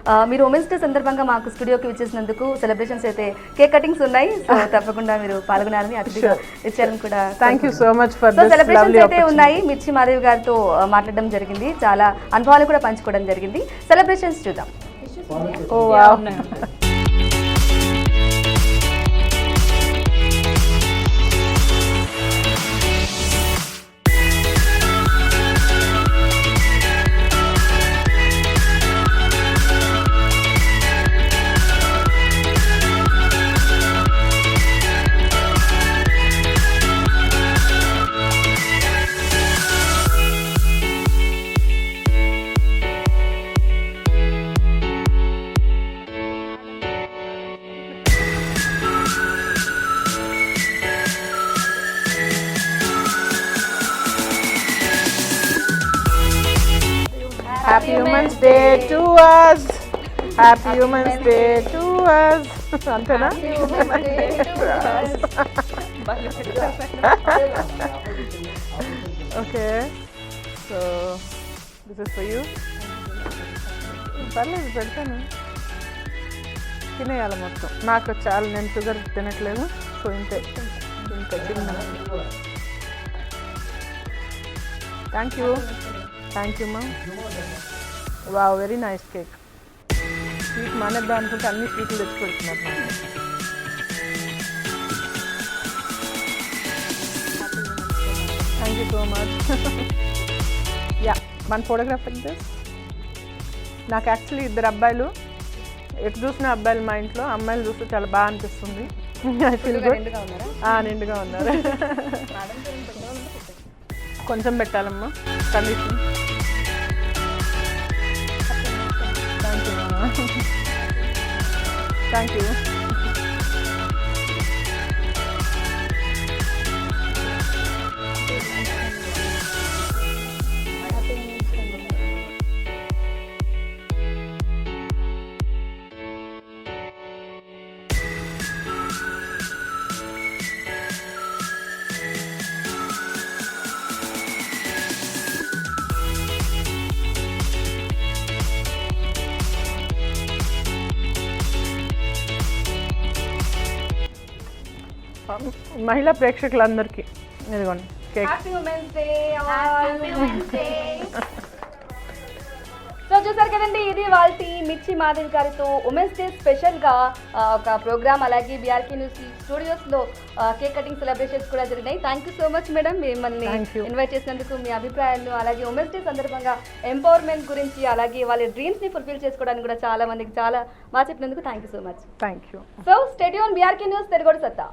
మీరు women's day సందర్భంగా మాకు స్టూడియోకి వచ్చేసినందుకు సెలబ్రేషన్స్ అయితే కేక్ కటింగ్స్ ఉన్నాయి. సో తప్పకుండా మీరు పాల్గొనాలని అతిథిగా ఇచ్చారని కూడా thank you so much for this celebrations అయితే ఉన్నాయి. మిర్చి మాధవి గారితో మాట్లాడడం జరిగింది, చాలా అనుభవాలు కూడా పంచుకోవడం జరిగింది. సెలబ్రేషన్స్ చూద్దాం. ఓ wow. Happy Women's Day to us. Happy Women's Day to us. Antena? Okay. So this is for you. పర్లేదు పెడతాను. తినేయాలి మొత్తం. నాకు చాలా నేను షుగర్ తినట్లేదు, సో ఇంతే తిన్నాను. థ్యాంక్ యూ మా. Wow, very nice cake. Sweet మానేద్దాం అనుకుంటే అన్ని స్వీట్లు తెచ్చి పెడుతున్నారు నాకు. Thank you so much. Yeah, మన ఫోటోగ్రాఫ్ అంటే నాకు యాక్చువల్లీ 2 అబ్బాయిలు, ఎటు చూసిన అబ్బాయిలు మా ఇంట్లో, అమ్మాయిలు చూస్తే చాలా బాగా అనిపిస్తుంది. I feel good. నిండుగా ఉన్నారు. కొంచెం పెట్టాలమ్మా కండిషన్. Thank you. మహిళా ప్రేక్షకులందరికీ ఇదిగోండి కేక్. సో చూసారు కదండి, ఇది వాళ్ళ మిర్చి మాధవి గారితో ఉమెన్స్ డే స్పెషల్గా ఒక ప్రోగ్రామ్, అలాగే బీఆర్కే న్యూస్ స్టూడియోస్లో కేక్ కటింగ్ సెలబ్రేషన్స్ కూడా జరిగినాయి. Thank you so much madam, మిమ్మల్ని ఇన్వైట్ చేసినందుకు. మీ అభిప్రాయాలు, అలాగే ఉమెన్స్ డే సందర్భంగా ఎంపవర్మెంట్ గురించి, అలాగే వాళ్ళ డ్రీమ్స్ని ఫుల్ఫిల్ చేసుకోవడానికి కూడా చాలా మందికి చాలా బాగా చెప్పినందుకు thank you so much. Thank you. So stadium BRK news Telugu సత్తా.